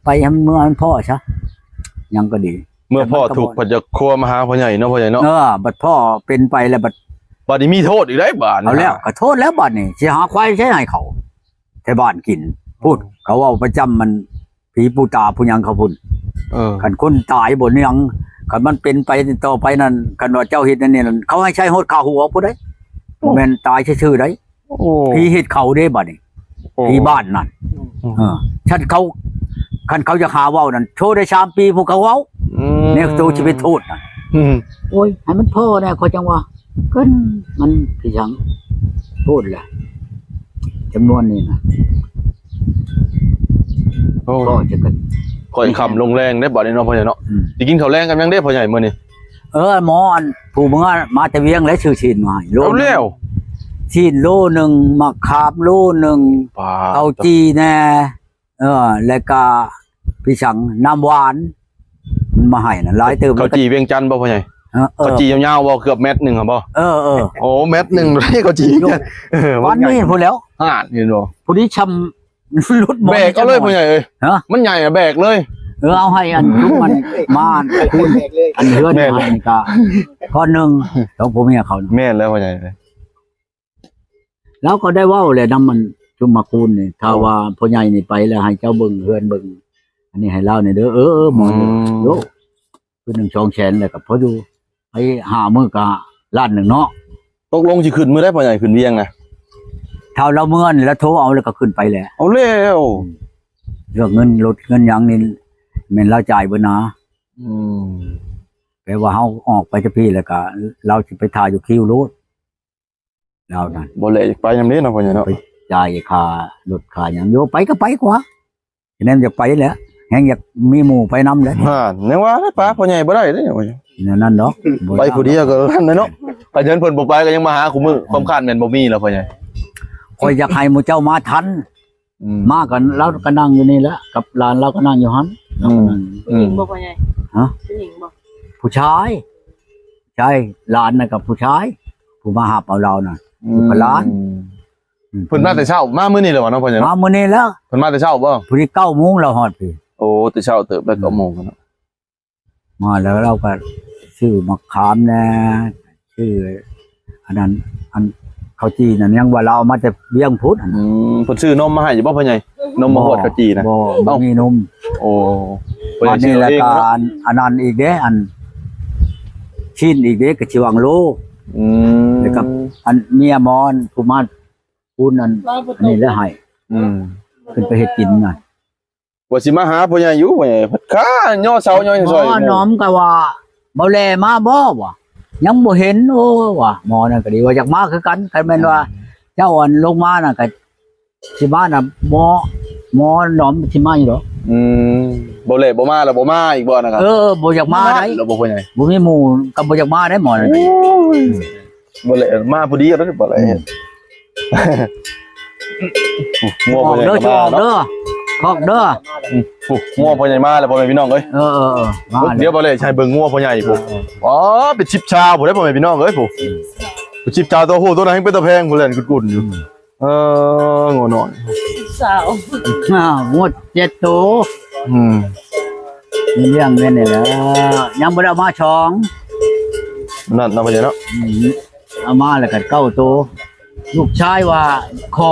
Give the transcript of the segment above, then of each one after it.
ไปให้เมื่อมันพ่อซะยังก็ดีเมื่อพ่อถูกพจะครัวมาหาพ่อใหญ่เนาะพ่อใหญ่เนาะบัดพ่อเป็นไปแล้วบัดนี้มีโทษอีกได้บาดเอาแล้วก็โทษแล้วบัดนี้สิหาควายใช้ให้เขาแถวบ้านกินพูดเขาว่าประจำมันผีปูตาผู้ยังเขาพุ่นคันคนตายบ่ยังคันมันเป็นไปต่อไปนั่นคันว่าเจ้าเฮ็ดนั่นนี่เขาให้ใช้โหดข้าหัวผู้ใดแม่นตายชื่อๆได้ผีเฮ็ดเขาเด้บัดนี้ผีบ้านนั่นฉันเขาคันเขาจะหาเว้านั่นโชว์ได้3 ปีพวกเขาเว้าเนี่ยตัวจะเป็นโทษน่ะโอ้ยให้มันพ่อแน่เขาจังว่าก็มันคือจังโทษแหละจำนวนนี้นะก็จะกันค่อยคำลงแรงได้บ่ได้เนาะพ่อใหญ่เนาะสิกินข้าวแรงกันยังได้พ่อใหญ่มื้อนี้หมออันผู้มึงมาแต่เวียงและชื่อชีนมาโลแล้วชีนโลนึงมะขามโลนึงเต้าจีแน่แล้วก็พี่สังน้ำหวานมันมาให้น่ะหลายเติมข้าวจีเวียงจันทน์บ่พ่อใหญ่ข้าวจียาวๆบ่เกือบเม็ดนึงครับบ่โอ้เม็ดนึงได้ข้าวจีวันนี้พูดแล้วเห็นบ่ผู้นี้ชำรุดแบกเอาเลยพ่อใหญ่เอ้ยมันใหญ่อะแบกเลยเอาให้อันทุกมันมาคุณอันเฮือนให้ก็ข้อนึงของผมเนี่ยเขาแม่นแล้วพ่อใหญ่แล้วก็ได้เว้าเลยนำมันชุมมาคูณนี่ถ้าว่าพ่อใหญ่นี่ไปแล้วให้เจ้าเบิ่งเฮือนเบิ่งอันนี้ให้เล่านี่เด้อหมอโยคือ1 2 แสนแล้วก็พอดูไป5 มื้อก็ล้าน1เนาะตกลงสิขึ้นมื้อได้พ่อใหญ่ขึ้นเวียงนะถ้าเราเมื่อนี่แล้วโทรเอาแล้วก็ขึ้นไปแหละเอาแล้วเรื่องเงินลดเงินหยังนี่แม่นเราจ่ายเบิดนะแปลว่าเฮาออกไปจะพี่แล้วก็เราสิไปถ่ายอยู่คิวรถเรานั่นบ่เลยไปยามนี้เนาะพ่อใหญ่เนาะจ่ายค่ารถค่าหยังโยไปก็ไปกว่าฉะนั้นอยากไปแหละแฮงอยากมีหมู่ไปนำแหละเนี่ยว่าป้าพ่อใหญ่บ่ได้เด้นั่นเนาะไปผู้เดียวก็นั่นเนาะถ้าเชิญเพิ่นบ่ไปก็ยังมาหาคู่มื้อความคาดแม่นบ่มีแล้วพ่อใหญ่ข่อยอยากให้หมู่เจ้ามาทันมากันเราก็นั่งอยู่นี่แหละกับหลานเราก็นั่งอยู่หั่นผู้หญิงบ่พ่อใหญ่ผู้หญิงบ่ผู้ชายใช่หลานน่ะกับผู้ชายผู้มาหาเอาเราน่ะกับหลานเพิ่นมาแต่เช้ามามื้อนี้เลยบ่เนาะพ่อใหญ่มามื้อนี้แล้วเพิ่นมาแต่เช้าบ่พุ่นนี้ 9 โมงแล้วฮอดพี่โอ้แต่เช้าเติบแล้ว9 โมงเนาะมาแล้วเราก็ชื่อมะขามแน่ชื่ออันนั้นอันข้าวจีนั่นยังว่าเราเอามาแต่เวียงพุทธเพิ่นซื้อนมมาให้อยู่บ่พ่อใหญ่นมมาฮอดข้าวจีนะบ่มีนมโอ้อันนี้รายการอันนั้นอีกเด้อันชิ้นอีกเด้ก็สิวังโลแล้วก็อันเมียมอนผู้มาพูนอันนี้แล้วให้ขึ้นไปเฮ็ดกินน่ะว่าสิมาหาพ่อใหญ่อยู่พ่อใหญ่พัดขาย่อเสาย่อซอยน้อมก็ว่าบ่แลมาบ่วะยังบ่เห็นโอ้ว่ะหมอนั่นก็ดีว่าอยากมาคือกันคันแม่นว่าเจ้าอันลงมาน่ะก็สิมาน่ะหมอน้อมสิมาอยู่ดอกบ่เละบ่มาแล้วบ่มาอีกบ่นะครับบ่อยากมาได้แล้วบ่พ่อใหญ่บ่มีหมู่ก็บ่อยากมาได้หมอนั่นบ่เละมาพอดีแล้วบ่เละงัวพ่อใหญ่มาเด้อคอกเด้องัวพ่อใหญ่มาแล้วพ่อแม่พี่น้องเอ้ยเดี๋ยวบ่เละใช้เบิ่งงัวพ่อใหญ่พุ่นอ๋อเป็นชิบชาพุ่นได้พ่อแม่พี่น้องเอ้ยพุ่นชิบชาตัวโหตัวนั้นเป็นตะแพงพุ่นแล่นกุ่นๆอยู่งัวน้อยสาวงวด7 ตัวเลี้ยงแม่นี่แหละยังบ่ได้มาช่องนั่นพ่อใหญ่เนาะเอามาแล้วก็9 ตัวลูกชายว่าขอ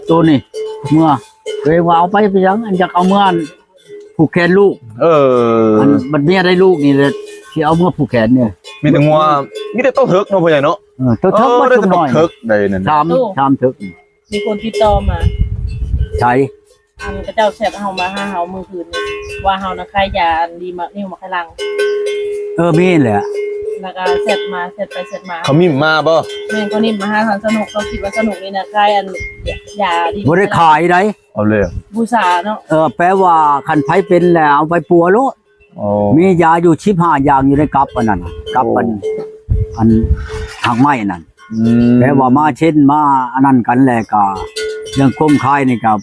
ตัวนี้เมื่อเคยว่าเอาไปยังอันอยากเอาเมื่อผูกแขนลูกมันเมียได้ลูกนี่เลยที่เอาเมื่อผูกแขนเนี่ยมีแต่งัวมีแต่ต้องเถิกเนาะพ่อใหญ่เนาะต้องเถิกมาจุ่มหน่อยเถิกได้นั่นทำเถิกมีคนติดต่อมาใช่พระเจ้าแชทเฮามาหาเฮามื้อคืนว่าเฮานะใครยาดีมานิ้วมาไขลังมีแหละแล้วก็เสร็จมาเสร็จไปเสร็จมาเขามีมาบ่แม่ก็นิ่มมาหาทางสนุกเขาคิดว่าสนุกนี่นะใครอันยาดีบ่ได้ขายได้เอาเลยบูชาเนาะแปลว่าคันไผเป็นแล้วเอาไปปัวโลดมียาอยู่15 อย่างอยู่ในกับอันนั้นกับอันทางไม้นั่นแปลว่ามาเช่นมาอันนั้นกันแลก็เรื่องคุ้มค่ายนี่ก็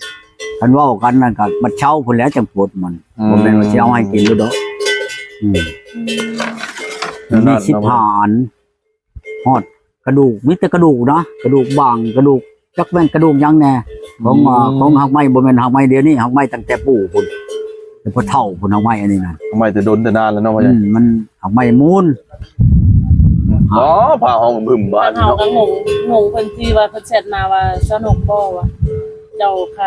คันเว้ากันนั่นก็บัดเช้าพุ่นแล้วจังปวดมันบ่แม่นว่าสิเอาให้กินอยู่ดอกมี15 อันฮอดกระดูกมีแต่กระดูกนะกระดูกบางกระดูกจักแม่นกระดูกยังแน่ของหักไม้บ่แม่นหักไม้เดี๋ยวนี้หักไม้ตั้งแต่ปู่พุ่น แต่พอเท่าพุ่นเอาไม้อันนี้น่ะ ทำไมแต่โดนแต่นานแล้วเนาะพ่อใหญ่ มันเอาไม้มูล อ๋อผ้าห้องบึ้มบ้าน เฮาก็งงเพิ่นที่ว่าเพิ่นแชทมาว่าสนุกบ่ว่าเจ้าใคร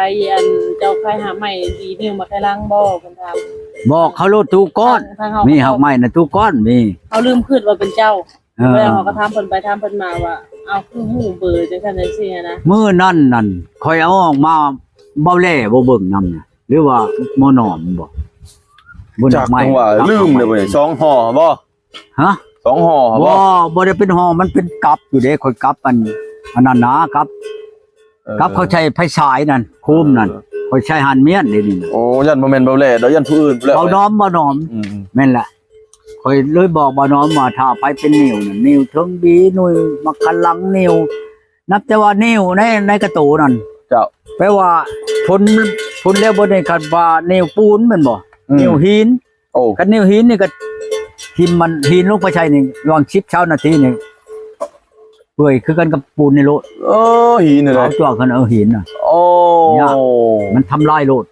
หาใหม่ดีนิ้วมาใครล้างบ่เพิ่นถาม บอกเขาโลดตู้ก้อน ทางเฮา มีหักไม้น่ะตู้ก้อนมี เฮาลืมคิดว่าเป็นเจ้า เออ แล้วเฮาก็ถามเพิ่นไปถามเพิ่นมาว่าเอาคือหูเบอร์จังซั่นจังซี่นะ มื้อนั่นคอยเอาออกมาเบ้าแล่บ่เบิ่งนำน่ะหรือว่าหมอหนอมบ่บน จาก ไม้ จังหวะลืมเลยพ่อใหญ่2ห่อบ่ ฮะ 2ห่อบ่ บ่ได้เป็นห่อมันเป็นกับอยู่เด้ค่อยกับอันนั้นนะกับเขาใช้ไฟฉายนั่นคุมนั่นค่อยใช้หันเมียนนี่นี่ โอ้ยันบ่แม่นเบาแหล่ดอกยันผู้อื่นแล้ว เบาน้อมบ่น้อม อืม แม่นแหละค่อยเลยบอกบ่น้อมว่าถ้าไปเป็นนิ้วนั่นนิ้วถึงบีหน่วยมักคันหลังนิ้วนับแต่ว่านิ้วในกระตูนั่น เจ้า แปลว่าพ้นแล้วบ่ได้คันว่านิ้วปูนแม่นบ่นิ้วหิน โอ้ คันนิ้วหินนี่ก็ทิ่มมันหินลงไปใช่นี่ระหว่าง10 เช้านาทีนี่เปื่อยคือกันกับปูนในโลด หินอะไร เอาตัวกันหินน่ะ โอ้ มันทำลายโลด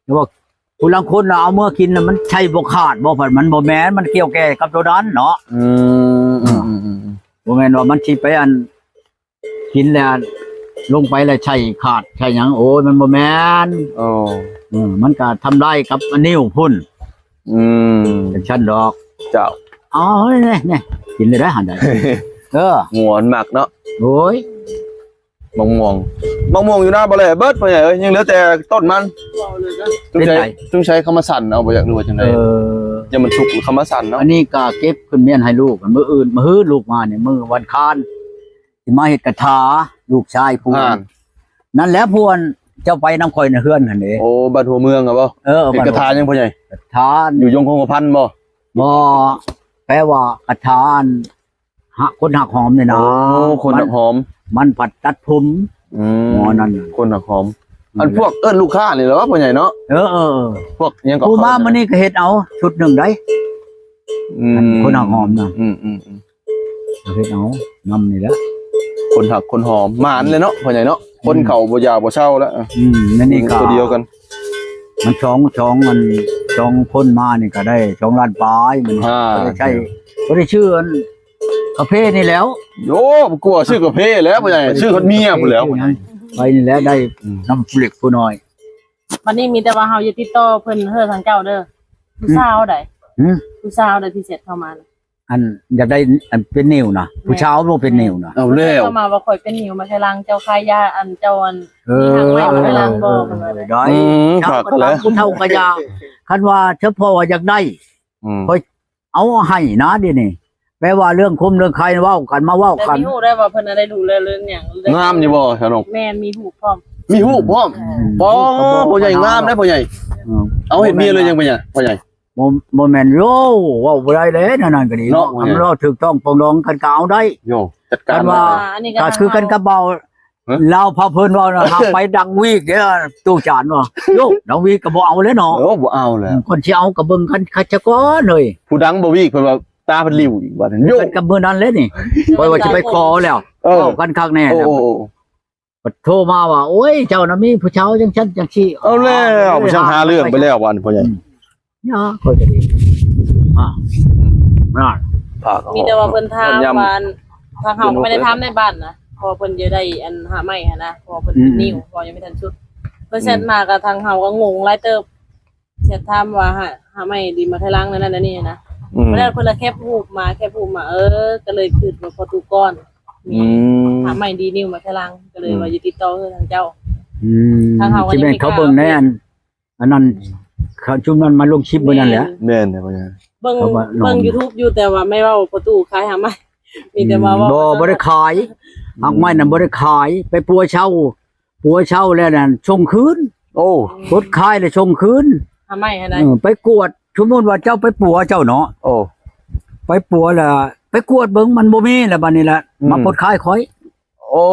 แล้วว่าผู้ลังคนน่ะเอาเมื่อกินน่ะมันใช่บ่ขาดบ่ผัดมันบ่แม่นมันเกี่ยวแก่กับตัวนั้นเนาะ อืม บ่แม่นว่ามันสิไปอันกินแล้วลงไปแล้วใช่ขาดใช่หยังโอ้ยมันบ่แม่น โอ้ มันก็ทำลายกับอันนิ้วพุ่น อืม เป็นชั้นดอก เจ้า อ๋อนี่กินเลยได้หันได้ งวนหมักเนาะ โอ้ย มะม่วงอยู่หน้าบ่แหล่เบิดพ่อใหญ่เอ้ยยังเหลือแต่ต้นมัน บ่เลยก็ ต้องใช้คำว่าสั่นเอาบ่อยากรู้ว่าจังได๋อย่ามันสุกคำว่าสั่นเนาะ อันนี้ก็เก็บขึ้นเมียนให้ลูกมื้ออื่นมื้อฮื้อลูกมาเนี่ยมื้อวันคานสิมาเฮ็ดกระถาลูกชายผู้นั่นแหละพวนเจ้าไปน้ำข่อยในเฮือนหั่นเด้ โอ้บ้านหัวเมืองอ่ะบ่ เป็นกระทายังพ่อใหญ่ กระถา อยู่ยงคงกระพันบ่ บ่แปลว่ากระถาหักคนหักหอมนี่นะ คนหักหอม มันผัดตัดผม หมอนั่น คนหักหอม อันพวกเอิ้นลูกค้านี่เหรอพ่อใหญ่เนาะ เออ พวกยังก็ ผู้มามื้อนี้ก็เฮ็ดเอาชุดหนึงได้คนหักหอมน่ะเฮ็ดเอานำนี่แหละ คนหักคนหอมหมานเลยเนาะพ่อใหญ่เนาะคนเขาบ่ยาวบ่เช่าแล้ว นั่นนี่ก็ ตัวเดียวกัน มันช่องมันช่องพ่นมานี่ก็ได้ช่องล้านปลายมันบ่ได้ใช่บ่ได้ชื่ออันกาแฟนี่แล้ว โยบ่กลัวชื่อกาแฟแล้วพ่อใหญ่ชื่อคนเมียพุ่นแล้ว ไปนี่แหละได้น้ำเปลือกผู้น้อย วันนี้มีแต่ว่าเฮาอย่าติดต่อเพิ่นเฮ็ดทางเจ้าเด้อผู้สาวใด หืม ผู้สาวใดที่เสร็จเข้ามาน่ะ อันอยากได้อันเป็นนิ้วนะผู้เช้าบ่เป็นนิ้วนะ เอาแล้ว เข้ามาว่าข่อยเป็นนิ้วมาใครล้างเจ้าคายยาอันเจ้าอันมีทางไว้มาใครล้างบ่เพิ่นว่าได้ ได้ ฝากกันแล้ว ผู้เฒ่าก็ยาคันว่าเฉพาะว่าอยากได้ เอาให้นะเดี๋ยวนี้แปลว่าเรื่องคุมเรื่องใครเว้ากันมาเว้า แต่ กัน มีฮู้ได้ว่าเพิ่นน่ะได้ดูแลเรื่องหยัง งามนี่บ่สนก แม่นมีฮู้พร้อม มีฮู้พร้อมบ่พ่อใหญ่งามได้พ่อใหญ่เอาเห็นเมียเลยยังพ่อใหญ่บ่แม่นโยเว้าบ่ได้เด้นั่นก็ดีเนาะมันเราถูกต้องปรองดองกันก็เอาได้ โยจัดการ กันว่า อันนี้ ก็คือกันกับเบาเราพอเพิ่นว่านะหาไปดังวีกเด้อตู้จานว่าโยดังวีกก็บ่เอาเลยเนาะ บ่เอาแล้ว คนสิเอาก็เบิ่งกันคัจก่อนเลย ผู้ดังบ่วีกเพิ่นว่าตาเพิ่นริ้วอีกว่าโย กันกับมื้อนั้นเลยนี่ปล่อยว่าสิไปขอแล้วเอากันคักแน่ โอ้ แล้วโทรมาว่าโอ้ยเจ้าน่ะมีผู้เฒ่าจังซั่นจังซี่ เอาแล้วบ่ช่างหาเรื่องไปแล้ววันพ่อใหญ่ ย่าค่อยจะดีนั่น ภาค มีแต่ว่าเพิ่นถามว่าทางเฮาก็ไม่ได้ถามในบ้านนะพอเพิ่นจะได้อันหาไม้หั่นนะพอเพิ่นนิ้วพอยังไม่ทันชุดเพิ่นเสร็จมาก็ทางเฮาก็งงหลายเติบเสร็จถามว่าหาไม้ดีมาใครล้างนั่นนี่นะเพิ่นได้เพิ่นละแคบรูปมาก็เลยคิดว่าพอตูก้อนหาไม้ดีนิ้วมาใครล้างก็เลยว่าจะติดต่อทางเจ้า ทางเฮาก็ ที่ ยัง แม่ ไม่ เขา กล้า เบิ่งในอันนั้นเขาจุ่มนั้นมาลงคลิปมื้อนั้นแหละ แม่นพ่อใหญ่ เบิ่ง เขาว่าลอง เบิ่ง YouTube อยู่แต่ว่าไม่เว้าประตูขายหาไม้มีแต่ว่า บ่ได้ขายหักไม้นั่นบ่ได้ขายไปปัวเช่าแล้วนั่นชงคืน โอ้ กดขายแล้วชงคืน หาไม้ให้ได้ ไปกวดสมมุติว่าเจ้าไปปัวเจ้าเนาะ โอ้ ไปปัวแล้วไปกวดเบิ่งมันบ่มีแล้วบัดนี้แหละมาปลดขายข่อย โอ้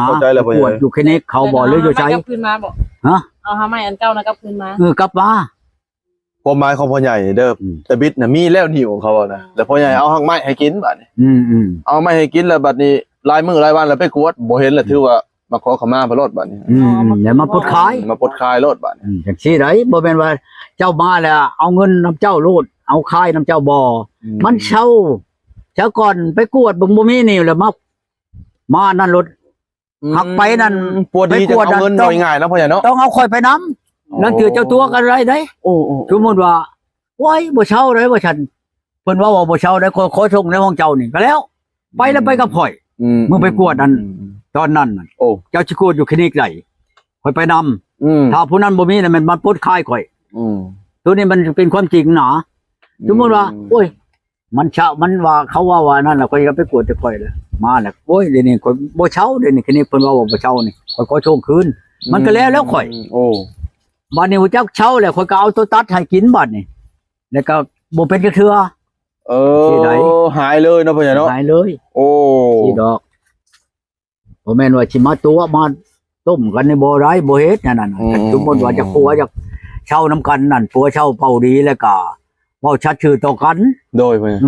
เข้าใจแล้วพ่อให กวด ญ่ อยู่คลินิกเขาบ่หรืออยู่ไส เอาหาไม้กลับคืนมาบ่ ฮะ เอาหาไม้อันเก่านะกลับคืนมา กลับมา ความหมายของพ่อใหญ่เด้อแต่บิดน่ะมีแล้วนิ้วของเขานะแล้วพ่อใหญ่เอาหักไม้ให้กินบัดนี้ อืม เอาไม้ให้กินแล้วบัดนี้รายมื้อรายวันแล้วไปกวดบ่เห็นแล้วถือว่า มาขอขมาพระโลดบัดนี้ แล้วมาปลดขาย มาปลดคลายโลดบัดนี้ จังซี่ไดบ่แม่นว่าเจ้ามาแล้วเอาเงินนํเจ้าโลดเอาขายนํเจ้าบ่มันเช่าก่อนไปกวดเบิ่งบ่มีนี่แล้วมานั่นรถหักไปนั่น ปวดดีจะเอาเงินหน่อยง่ายนะพ่อใหญ่เนาะ ต้องเอาค่อยไปนํนั่นคือเจ้าตัวกันไรได้ โอ้ สมมุติว่าโอ้ยบ่เช่าได้บ่ฉันเพิ่นว่าบ่เช่าได้ขอส่งในห้องเจ้านี่ก็แล้ว ไปแล้วไปกับข่อยมึงไปกวดนั่นตอนนั้นน่ะ โอ้ เจ้าสิกวดอยู่คลินิกใดข่อยไปนำถ้าผู้นั้นบ่มีน่ะมันปลดคายข่อยตัวนี้มันเป็นความจริงหนาสมมุติว่าโอ้ยมันเช่ามันว่าเขาว่านั่นน่ะข่อยก็ไปกวดแต่ข่อยเลยมาแล้วโอ้ยเดี๋ยวนี้ข่อยบ่เช่าเดี๋ยวนี้คลินิกเพิ่นว่าบ่เช่านี่ข่อยขอส่งคืนมันก็แล้วข่อย โอ้ บัดนี้ฮู้จักเช่าแล้วข่อยก็เอาตัวตัดให้กินบัดนี้แล้วก็บ่เป็นกระเทือ ที่ไหน หายเลยเนาะพ่อใหญ่เนาะ หายเลย โอ้ ที่ดอกบ่แม่นว่าสิมาตัวมาต้มกันในบ่ได้บ่เฮ็ดนั่นน่ะสมมุติว่าจะผัวจะเช่านํกันนั่นผัวเช่าเป่าดีแล้วก็เว้าชัดชื่อต่อกัน โดยพ่อใหญ่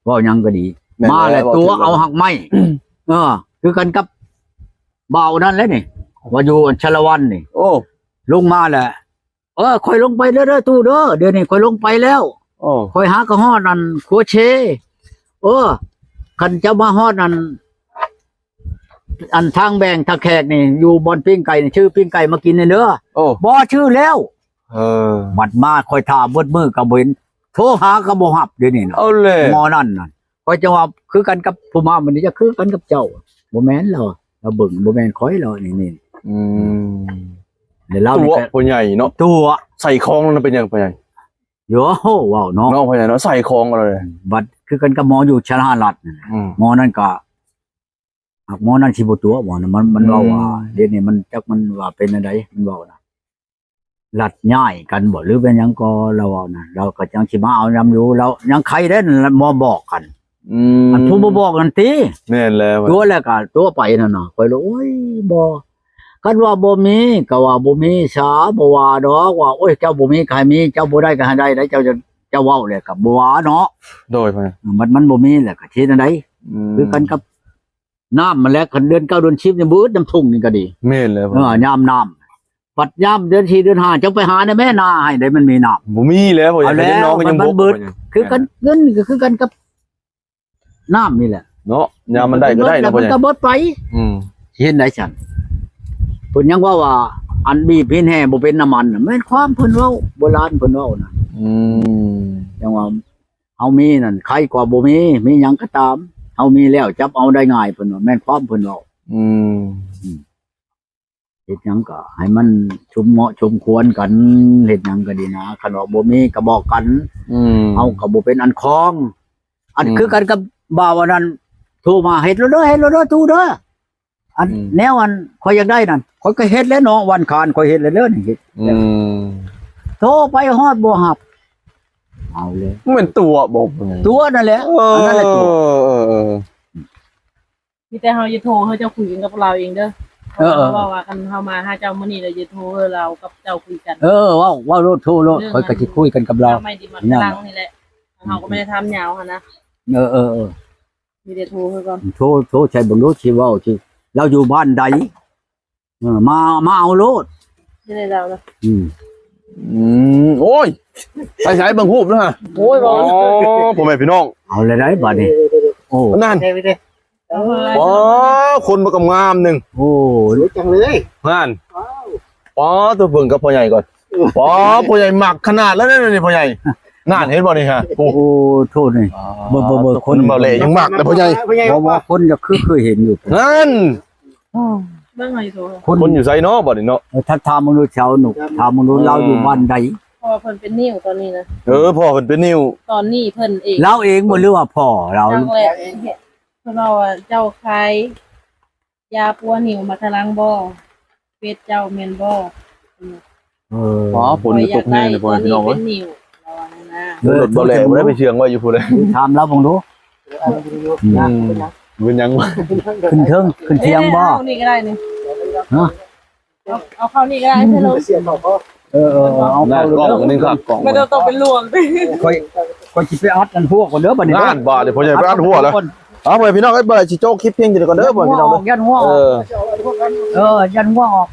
เว้าหยังก็ดี แม่น มาแล้ว แล้ว ตัว ว่าถึง เอาหักไม้คือกันกับเบานั่นแหละนี่ว่าอยู่ชาละวันนี่ โอ้ ลงมาแหละค่อยลงไปเด้อตู้เด้อเดี๋ยวนี้ค่อยลงไปแล้ว โอ้ ค่อยหากระฮอดนั่นครัวเชคันเจ้ามาฮอดนั่นอันทางแบ่งทางแขกนี่อยู่บอนปิ้งไก่นี่ชื่อปิ้งไก่มากินนี่เด้อ โอ้ บ่ชื่อแล้ว เออ บัดมาค่อยถามเบิดมือก็บ่เห็นโทรหาก็บ่รับเดี๋ยวนี้น่ะ เอาเลย หมอนั่นน่ะค่อยจะว่าคือกันกับผู้มามันนี่จะคือกันกับเจ้าบ่แม่นเหรอเราเบิ่งบ่แม่นค่อยเหรอนี่ อืม เดี๋ยวเรา ตัว นี่ก็ พ่อใหญ่เนาะ ตัว ใส่คองมันเป็นยังพ่อใหญ่ โยว้าวเนาะ น้องพ่อใหญ่เนาะใส่คองอะไรเลย บัดคือกันกับหมออยู่ชลาลัดนั่น หมอนั่นก็หมอนั่นสิบ่ตัวหมอนั่นมันเว้าว่าเดี๋ยวนี้มันจักมันว่าเป็นอะไรมันเว้านะลัดย้ายกันบ่หรือเป็นหยังก็เราเอานะเราก็จังสิมาเอานำอยู่เรายังใครได้นั่นล่ะหมอบอกกันอันผู้บ่บอกกันติ แม่นแล้ว ตัวแล้วก็ตัวไปนั่นน่ะข่อยเลยโอ้ยบ่คันว่าบ่มีก็ว่าบ่มีสาบ่ว่าดอกว่าโอ้ยเจ้าบ่มีก็ให้มีเจ้าบ่ได้ก็ให้ได้แล้วเจ้าเว้าเลยก็บ่ว่าเนาะ โดยพ่อใหญ่ มันบ่มีแหละก็เฮ็ดจังได๋คือกันกับน้ำมันแล้วคันเดือน9เดือน10นี่บ่อึดน้ำทุ่งนี่ก็ดี แม่นแล้ว ยามน้ำปัดยามเดือน4เดือน5จังไปหาในแม่นาให้ได้มันมีน้ำ บ่มีแล้วพ่อใหญ่ เอาแล้ว น้องก็ยัง มัน บ่ เบิด คือกันเงินก็คือกันกับน้ำนี่แหละ เนาะยามมันได้ก็ได้ แล้ เนาะ ว พ่อ มัน ใหญ่ ก็เบิดไป อืม เห็นได้ฉันเพิ่นยังว่าอันบีบพินแห่บ่เป็นน้ำมันน่ะแม่นความเพิ่นเว้าโบราณเพิ่นเว้าน่ะ จังว่าเฮามีนั่นใครกว่าบ่มีหยังก็ตามเฮามีแล้วจับเอาได้ง่ายเพิ่นว่าแม่นความเพิ่นเว้าเฮ็ดหยังก็ให้มันชุมเหมาะชุมควรกันเฮ็ดหยังก็ดีนะคันว่าบ่มีก็บอกกันเฮาก็บ่เป็นอันคล้อง อันคือกันกับบ่าวอันนั้นโทรมาเฮ็ดแล้วเด้อตู้เด้ออันแนวอันข่อยอยากได้นั่นข่อยก็เฮ็ดแล้วเนาะวันคานข่อยเฮ็ดแล้วเด้อนี่เฮ็ดโทรไปฮอดบ่รับเอาเลย มันเป็นตัวบอกพ่อใหญ่ ตัวนั่นแหละอันนั้นแหละตัว มีแต่เฮาจะโทรเฮาจะคุยกันกับเราเองเด้อเพราะว่ากันเฮามาหาเจ้ามื้อนี้เราจะโทรเรากับเจ้าคุยกัน ว้าวโลดโทรโลดข่อยก็สิคุยกันกับเรา ไม่ดีมันลังนี่แหละเฮาก็ไม่ได้ทำยาวหั่นนะ มีแต่โทรเฮาก่อน โทรใช้เบิ่งโลดสิเว้าสิเราอยู่บ้านใดมาเอาโลด จะได้เรานะ โอ้ยใช้เบิ่งรูปนะฮะ โอ้ยบ่ พ่อแม่พี่น้อง เอาเลยได้บัดนี้โอ้ นั่น เอาเฮ้ย อ๋อคนมากำงามหนึ่ง โอ้ รู้จังเลย งานป๋อตัวเบิ่งกับพ่อใหญ่ก่อนป๋อพ่อใหญ่หมักขนาดแล้วนี่พ่อใหญ่น่านเห็นบ่นี่ฮะโอ้ โอ้โทษนี่เบิ่ง คนเบาเล่ยังหมักแต่พ่อใหญ่ บ่คนจะคือเห็นอยู่ นั่น เบิ่งให้โทร คนอยู่ไสเนาะบ่นี่เนาะ ถ้าถามมนุษย์ชาวหนุกถามมนุษย์เราอยู่บ้านใด เพราะว่าเพิ่นเป็นนิ้วตอนนี้นะ พ่อเพิ่นเป็นนิ้ว ตอนนี้เพิ่นเอง เราเองบ่หรือว่าพ่อเรา ครั้งแรกเพิ่นว่าว่าเจ้าใครยาปัวนิ้วมาทะลังบ่เฟซเจ้าแม่นบ่ ป๋อฝนตกแน่เลยพ่อแม่พี่น้อง เป็ เอ้ย นนิ้วเราว่านั่นนะ รถบ่แล่บ่ได้ไปเชียงไว้อยู่พุ่นเลย ถามเราบ่รู้ เป็นยังวะ ขึ้นเทิงขึ้นเทียงบ่ เอานี่ก็ได้นี่ ฮะ เอาเข้านี่ก็ได้ใช่ลูก เสียงเขาก็ เอา หน้า เข้าก ล้องนึงครับกล้อง ไม่ต้องเป็นรวม ค่อยสิไปอัดกันพวกก่อนเด้อบัดนี้ งานบ่เดี๋ยวพ่อใหญ่ไปอัดหัวแล้ว เอาไปพี่น้องเอ้ยเบิดสิโจ๊กคลิปเพียงเดี๋ยวก่อนเด้อพ่อพี่น้องเด้อ ยันหัวออกยันหัวออกยันหัวออก